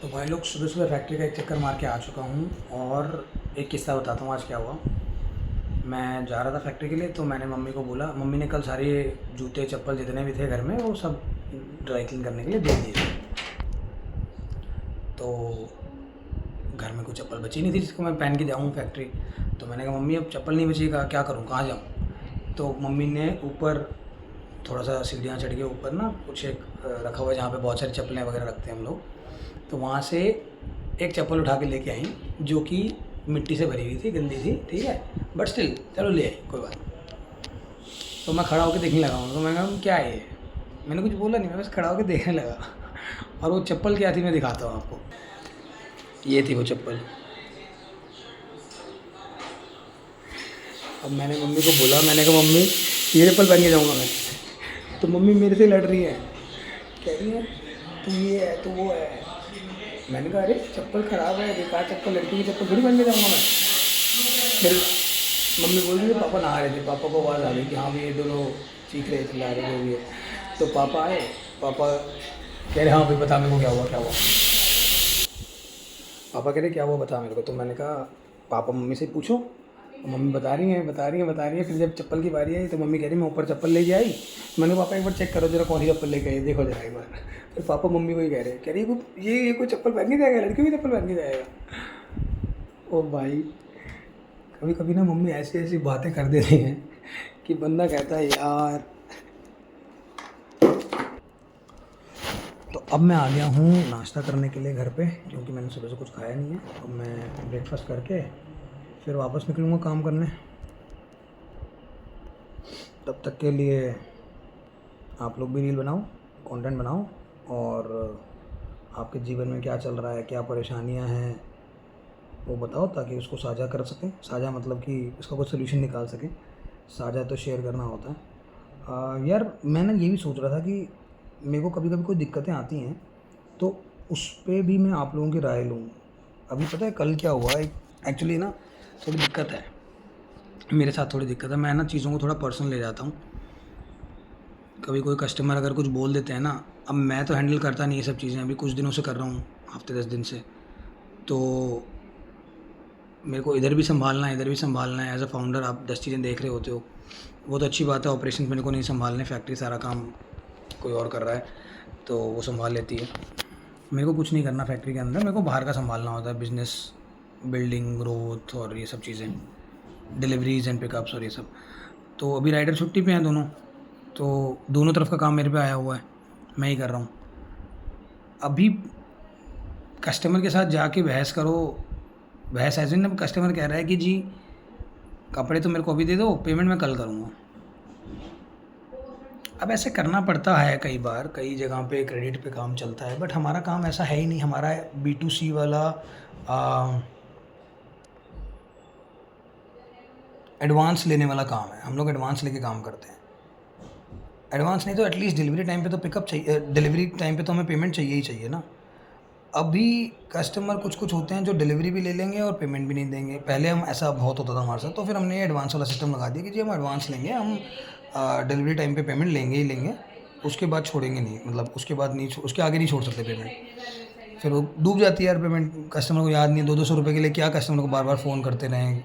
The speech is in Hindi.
तो भाई लोग, सुबह सुबह फैक्ट्री का एक चक्कर मार के आ चुका हूँ। और एक किस्सा बताता हूँ आज क्या हुआ। मैं जा रहा था फैक्ट्री के लिए, तो मैंने मम्मी को बोला, मम्मी ने कल सारे जूते चप्पल जितने भी थे घर में वो सब ड्राई क्लीन करने के लिए दे दिए थे। तो घर में कोई चप्पल बची नहीं थी जिसको मैं पहन के जाऊँ फैक्ट्री। तो मैंने कहा मम्मी अब चप्पल नहीं बचेगा, क्या करूँ, कहाँ जाऊँ। तो मम्मी ने ऊपर थोड़ा सा सीढ़ियाँ चढ़ के ऊपर ना कुछ एक रखा हुआ है जहाँ पे बहुत सारी चप्पलें वगैरह रखते हैं हम लोग। तो वहाँ से एक चप्पल उठा के लेके आई जो कि मिट्टी से भरी हुई थी, गंदी थी, ठीक है, बट स्टिल चलो ले आई, कोई बात नहीं। तो मैं खड़ा होकर देखने लगा हूँ, तो मैंने कहा क्या है ये। मैंने कुछ बोला नहीं, मैं बस खड़ा होकर देखने लगा। और वो चप्पल क्या थी मैं दिखाता हूँ आपको। ये थी वो चप्पल। अब मैंने मम्मी को बोला, मैंने कहा मम्मी ये चप्पल पहन के जाऊँगा मैं। तो मम्मी मेरे से लड़ रही है, कह रही है तू ये है तो वो है। मैंने कहा अरे चप्पल ख़राब है, बेकार चप्पल, लड़की की चप्पल थोड़ी पहन के जाऊँगा मैं। फिर मम्मी बोल रही है पापा नहा रहे थे, पापा को आवाज़ आ गई कि हाँ भी ये दोनों चीख रहे चिल्ला रहे जो भी है। तो पापा आए, पापा कह रहे हाँ भाई बता मेरे को क्या हुआ क्या हुआ। पापा कह रहे क्या हुआ बता मेरे को। तो मैंने कहा पापा मम्मी से पूछो। मम्मी बता रही हैं बता रही हैं बता रही हैं। फिर जब चप्पल की बारी आई तो मम्मी कह रही मैं ऊपर चप्पल लेके आई। मैंने कहा पापा एक बार चेक करो जरा कौन सी चप्पल लेके आई, देखो जरा एक बार। फिर पापा मम्मी को ही कह रहे हैं, कह रही ये कोई चप्पल पहन के जाएगा, लड़की भी चप्पल पहन के जाएगा। ओ भाई, कभी कभी ना मम्मी ऐसी ऐसी बातें कर देती हैं कि बंदा कहता है यार। तो अब मैं आ गया हूँ नाश्ता करने के लिए घर पे, क्योंकि मैंने सुबह से कुछ खाया नहीं है। तो मैं ब्रेकफास्ट करके फिर वापस निकलूँगा काम करने। तब तक के लिए आप लोग भी रील बनाओ, कंटेंट बनाओ, और आपके जीवन में क्या चल रहा है, क्या परेशानियां हैं वो बताओ, ताकि उसको साझा कर सकें। साझा मतलब कि इसका कुछ सोल्यूशन निकाल सकें। साझा तो शेयर करना होता है। यार मैं ना ये भी सोच रहा था कि मेरे को कभी कभी कोई दिक्कतें आती हैं, तो उस पे भी मैं आप लोगों की राय लूँ। अभी पता है कल क्या हुआ, एक एक्चुअली ना थोड़ी दिक्कत है मेरे साथ, थोड़ी दिक्कत है। मैं ना चीज़ों को थोड़ा पर्सनल ले जाता हूँ। कभी कोई कस्टमर अगर कुछ बोल देते हैं ना, अब मैं तो हैंडल करता नहीं ये सब चीज़ें, अभी कुछ दिनों से कर रहा हूँ, हफ्ते 10 दिन से। तो मेरे को इधर भी संभालना है, इधर भी संभालना है। एज अ फाउंडर आप 10 चीज़ें देख रहे होते हो, वो तो अच्छी बात है। ऑपरेशन मेरे को नहीं संभालने, फैक्ट्री सारा काम कोई और कर रहा है तो वो संभाल लेती है। मेरे को कुछ नहीं करना फैक्ट्री के अंदर, मेरे को बाहर का संभालना होता है, बिजनेस बिल्डिंग ग्रोथ और ये सब चीज़ें, डिलीवरीज एंड पिकअप्स और ये सब। तो अभी राइडर छुट्टी पे हैं दोनों, तो दोनों तरफ का काम मेरे पे आया हुआ है, मैं ही कर रहा हूँ। अभी कस्टमर के साथ जाके बहस करो, बहस ऐसे ना, कस्टमर कह रहा है कि जी कपड़े तो मेरे को अभी दे दो, पेमेंट मैं कल करूँगा। अब ऐसे करना पड़ता है कई बार, कई जगह पे क्रेडिट पे काम चलता है, बट हमारा काम ऐसा है ही नहीं। हमारा B2C वाला एडवांस लेने वाला काम है, हम लोग एडवांस लेके काम करते हैं। एडवांस नहीं तो एटलीस्ट डिलीवरी टाइम पे तो पिकअप चाहिए, डिलीवरी टाइम पे तो हमें पेमेंट चाहिए ही चाहिए ना। अभी कस्टमर कुछ कुछ होते हैं जो डिलीवरी भी ले लेंगे और पेमेंट भी नहीं देंगे। पहले हम ऐसा बहुत होता था हमारे साथ, तो फिर हमने ये एडवांस वाला सिस्टम लगा दिया कि जी हम एडवांस लेंगे, हम डिलीवरी टाइम पे पेमेंट लेंगे ही लेंगे, उसके बाद छोड़ेंगे नहीं, मतलब उसके बाद नहीं, उसके आगे नहीं छोड़ सकते पेमेंट। फिर वो डूब जाती है यार पेमेंट, कस्टमर को याद नहीं है। 200-200 रुपये के लिए क्या कस्टमर को बार बार फ़ोन करते रहें,